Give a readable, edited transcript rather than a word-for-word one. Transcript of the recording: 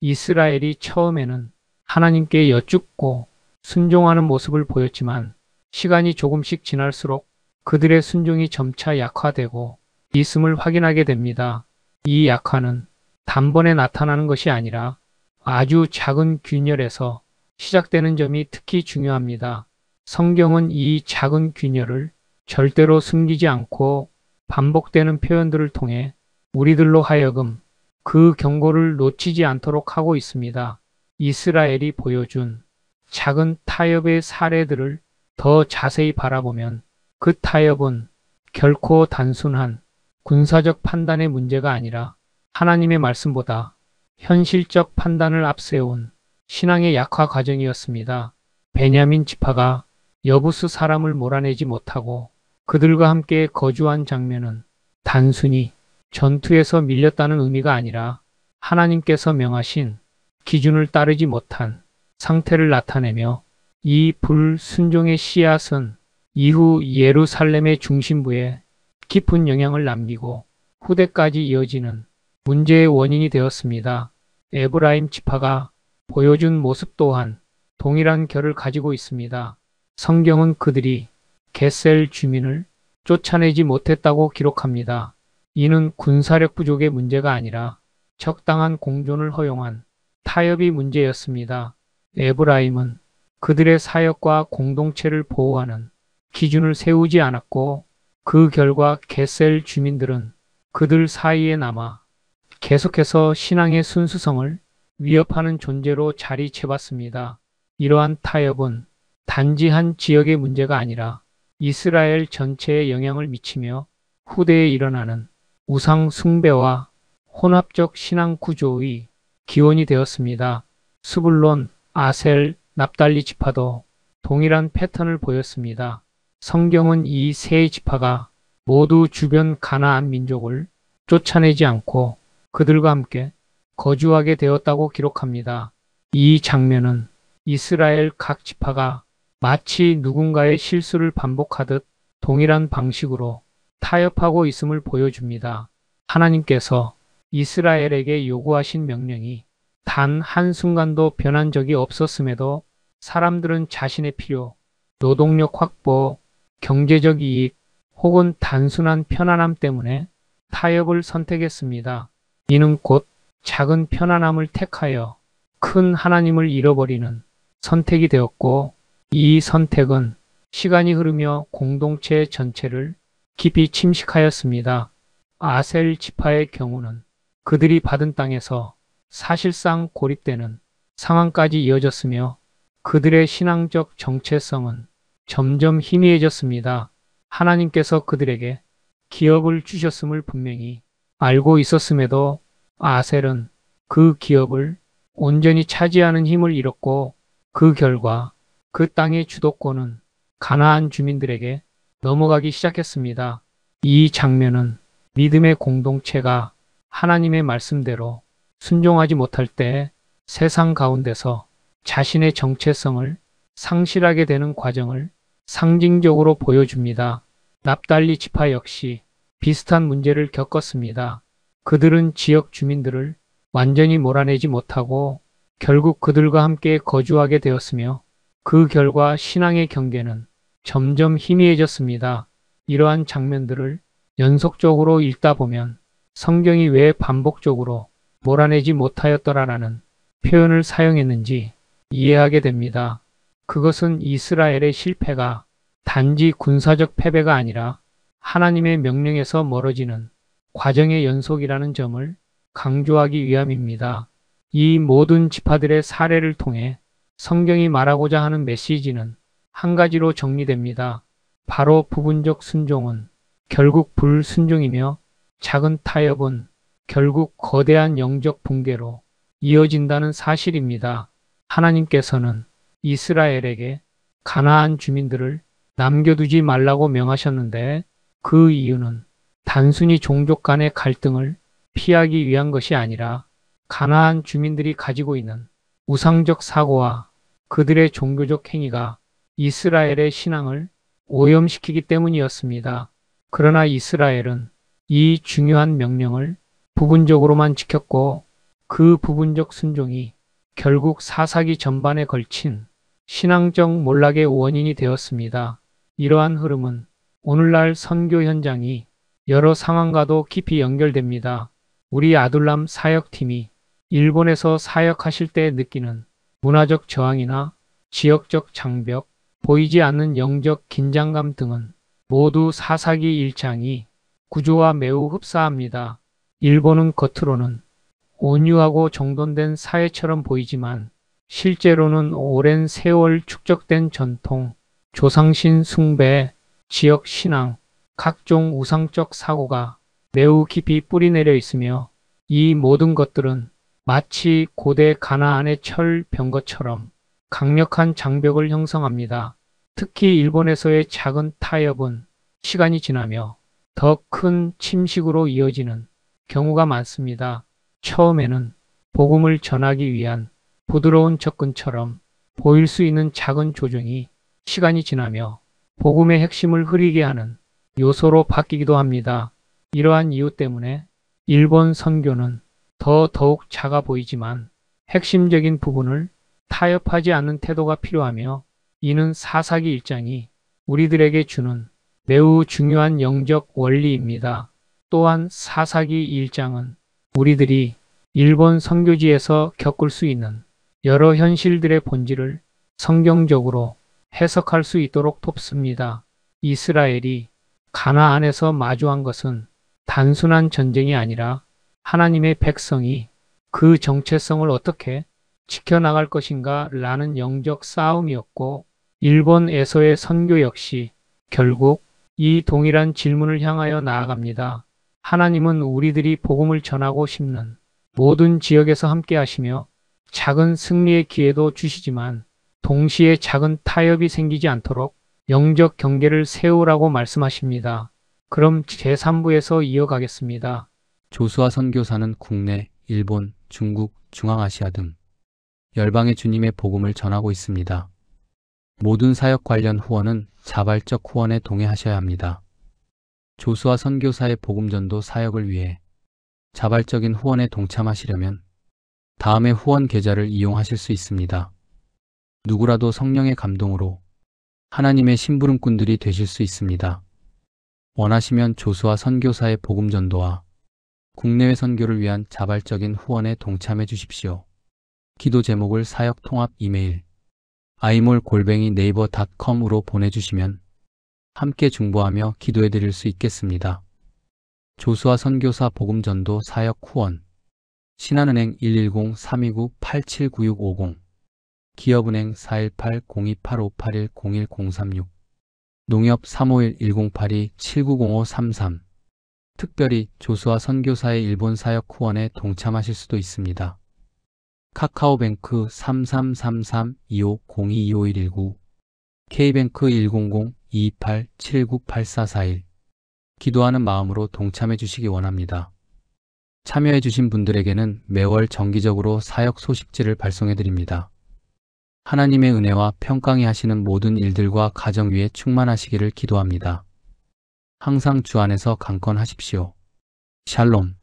이스라엘이 처음에는 하나님께 여쭙고 순종하는 모습을 보였지만 시간이 조금씩 지날수록 그들의 순종이 점차 약화되고 있음을 확인하게 됩니다. 이 약화는 단번에 나타나는 것이 아니라 아주 작은 균열에서 시작되는 점이 특히 중요합니다. 성경은 이 작은 균열을 절대로 숨기지 않고 반복되는 표현들을 통해 우리들로 하여금 그 경고를 놓치지 않도록 하고 있습니다. 이스라엘이 보여준 작은 타협의 사례들을 더 자세히 바라보면 그 타협은 결코 단순한 군사적 판단의 문제가 아니라 하나님의 말씀보다 현실적 판단을 앞세운 신앙의 약화 과정이었습니다. 베냐민 지파가 여부스 사람을 몰아내지 못하고 그들과 함께 거주한 장면은 단순히 전투에서 밀렸다는 의미가 아니라 하나님께서 명하신 기준을 따르지 못한 상태를 나타내며 이 불순종의 씨앗은 이후 예루살렘의 중심부에 깊은 영향을 남기고 후대까지 이어지는 문제의 원인이 되었습니다. 에브라임 지파가 보여준 모습 또한 동일한 결을 가지고 있습니다. 성경은 그들이 겟셀 주민을 쫓아내지 못했다고 기록합니다. 이는 군사력 부족의 문제가 아니라 적당한 공존을 허용한 타협이 문제였습니다. 에브라임은 그들의 사역과 공동체를 보호하는 기준을 세우지 않았고 그 결과 겟셀 주민들은 그들 사이에 남아 계속해서 신앙의 순수성을 위협하는 존재로 자리 채웠습니다. 이러한 타협은 단지 한 지역의 문제가 아니라 이스라엘 전체에 영향을 미치며 후대에 일어나는 우상 숭배와 혼합적 신앙 구조의 기원이 되었습니다. 스불론, 아셀, 납달리 지파도 동일한 패턴을 보였습니다. 성경은 이 세 지파가 모두 주변 가나안 민족을 쫓아내지 않고 그들과 함께 거주하게 되었다고 기록합니다. 이 장면은 이스라엘 각 지파가 마치 누군가의 실수를 반복하듯 동일한 방식으로 타협하고 있음을 보여줍니다. 하나님께서 이스라엘에게 요구하신 명령이 단 한순간도 변한 적이 없었음에도 사람들은 자신의 필요, 노동력 확보, 경제적 이익 혹은 단순한 편안함 때문에 타협을 선택했습니다. 이는 곧 작은 편안함을 택하여 큰 하나님을 잃어버리는 선택이 되었고 이 선택은 시간이 흐르며 공동체 전체를 깊이 침식하였습니다. 아셀 지파의 경우는 그들이 받은 땅에서 사실상 고립되는 상황까지 이어졌으며 그들의 신앙적 정체성은 점점 희미해졌습니다. 하나님께서 그들에게 기업을 주셨음을 분명히 알고 있었음에도 아셀은 그 기업을 온전히 차지하는 힘을 잃었고 그 결과 그 땅의 주도권은 가나안 주민들에게 넘어가기 시작했습니다. 이 장면은 믿음의 공동체가 하나님의 말씀대로 순종하지 못할 때 세상 가운데서 자신의 정체성을 상실하게 되는 과정을 상징적으로 보여줍니다. 납달리 지파 역시 비슷한 문제를 겪었습니다. 그들은 지역 주민들을 완전히 몰아내지 못하고 결국 그들과 함께 거주하게 되었으며 그 결과 신앙의 경계는 점점 희미해졌습니다. 이러한 장면들을 연속적으로 읽다 보면 성경이 왜 반복적으로 몰아내지 못하였더라라는 표현을 사용했는지 이해하게 됩니다. 그것은 이스라엘의 실패가 단지 군사적 패배가 아니라 하나님의 명령에서 멀어지는 과정의 연속이라는 점을 강조하기 위함입니다. 이 모든 지파들의 사례를 통해 성경이 말하고자 하는 메시지는 한 가지로 정리됩니다. 바로 부분적 순종은 결국 불순종이며 작은 타협은 결국 거대한 영적 붕괴로 이어진다는 사실입니다. 하나님께서는 이스라엘에게 가나안 주민들을 남겨두지 말라고 명하셨는데 그 이유는 단순히 종족 간의 갈등을 피하기 위한 것이 아니라 가나안 주민들이 가지고 있는 우상적 사고와 그들의 종교적 행위가 이스라엘의 신앙을 오염시키기 때문이었습니다. 그러나 이스라엘은 이 중요한 명령을 부분적으로만 지켰고 그 부분적 순종이 결국 사사기 전반에 걸친 신앙적 몰락의 원인이 되었습니다. 이러한 흐름은 오늘날 선교 현장이 여러 상황과도 깊이 연결됩니다. 우리 아둘람 사역팀이 일본에서 사역하실 때 느끼는 문화적 저항이나 지역적 장벽, 보이지 않는 영적 긴장감 등은 모두 사사기 1장이 구조와 매우 흡사합니다. 일본은 겉으로는 온유하고 정돈된 사회처럼 보이지만 실제로는 오랜 세월 축적된 전통, 조상신 숭배, 지역 신앙, 각종 우상적 사고가 매우 깊이 뿌리내려 있으며 이 모든 것들은 마치 고대 가나안의 철병거처럼 강력한 장벽을 형성합니다. 특히 일본에서의 작은 타협은 시간이 지나며 더 큰 침식으로 이어지는 경우가 많습니다. 처음에는 복음을 전하기 위한 부드러운 접근처럼 보일 수 있는 작은 조정이 시간이 지나며 복음의 핵심을 흐리게 하는 요소로 바뀌기도 합니다. 이러한 이유 때문에 일본 선교는 더욱 작아 보이지만 핵심적인 부분을 타협하지 않는 태도가 필요하며 이는 사사기 1장이 우리들에게 주는 매우 중요한 영적 원리입니다. 또한 사사기 1장은 우리들이 일본 선교지에서 겪을 수 있는 여러 현실들의 본질을 성경적으로 해석할 수 있도록 돕습니다. 이스라엘이 가나안에서 마주한 것은 단순한 전쟁이 아니라 하나님의 백성이 그 정체성을 어떻게 지켜나갈 것인가 라는 영적 싸움이었고 일본에서의 선교 역시 결국 이 동일한 질문을 향하여 나아갑니다. 하나님은 우리들이 복음을 전하고 싶는 모든 지역에서 함께 하시며 작은 승리의 기회도 주시지만 동시에 작은 타협이 생기지 않도록 영적 경계를 세우라고 말씀하십니다. 그럼 제3부에서 이어가겠습니다. 조수아 선교사는 국내, 일본, 중국, 중앙아시아 등 열방의 주님의 복음을 전하고 있습니다. 모든 사역 관련 후원은 자발적 후원에 동의하셔야 합니다. 조수아 선교사의 복음전도 사역을 위해 자발적인 후원에 동참하시려면 다음의 후원 계좌를 이용하실 수 있습니다. 누구라도 성령의 감동으로 하나님의 심부름꾼들이 되실 수 있습니다. 원하시면 조수아 선교사의 복음전도와 국내외 선교를 위한 자발적인 후원에 동참해 주십시오. 기도 제목을 사역 통합 이메일 imol@naver.com으로 보내주시면 함께 중보하며 기도해 드릴 수 있겠습니다. 조수아 선교사 복음전도 사역 후원 신한은행 110-329-879650 기업은행 418-028581-01036 농협 351-1082-790533 특별히 조수아 선교사의 일본 사역 후원에 동참하실 수도 있습니다. 카카오뱅크 3333-2502-2519 K뱅크 100-228-798441 기도하는 마음으로 동참해 주시기 원합니다. 참여해 주신 분들에게는 매월 정기적으로 사역 소식지를 발송해 드립니다. 하나님의 은혜와 평강이 하시는 모든 일들과 가정 위에 충만하시기를 기도합니다. 항상 주 안에서 강건하십시오. 샬롬.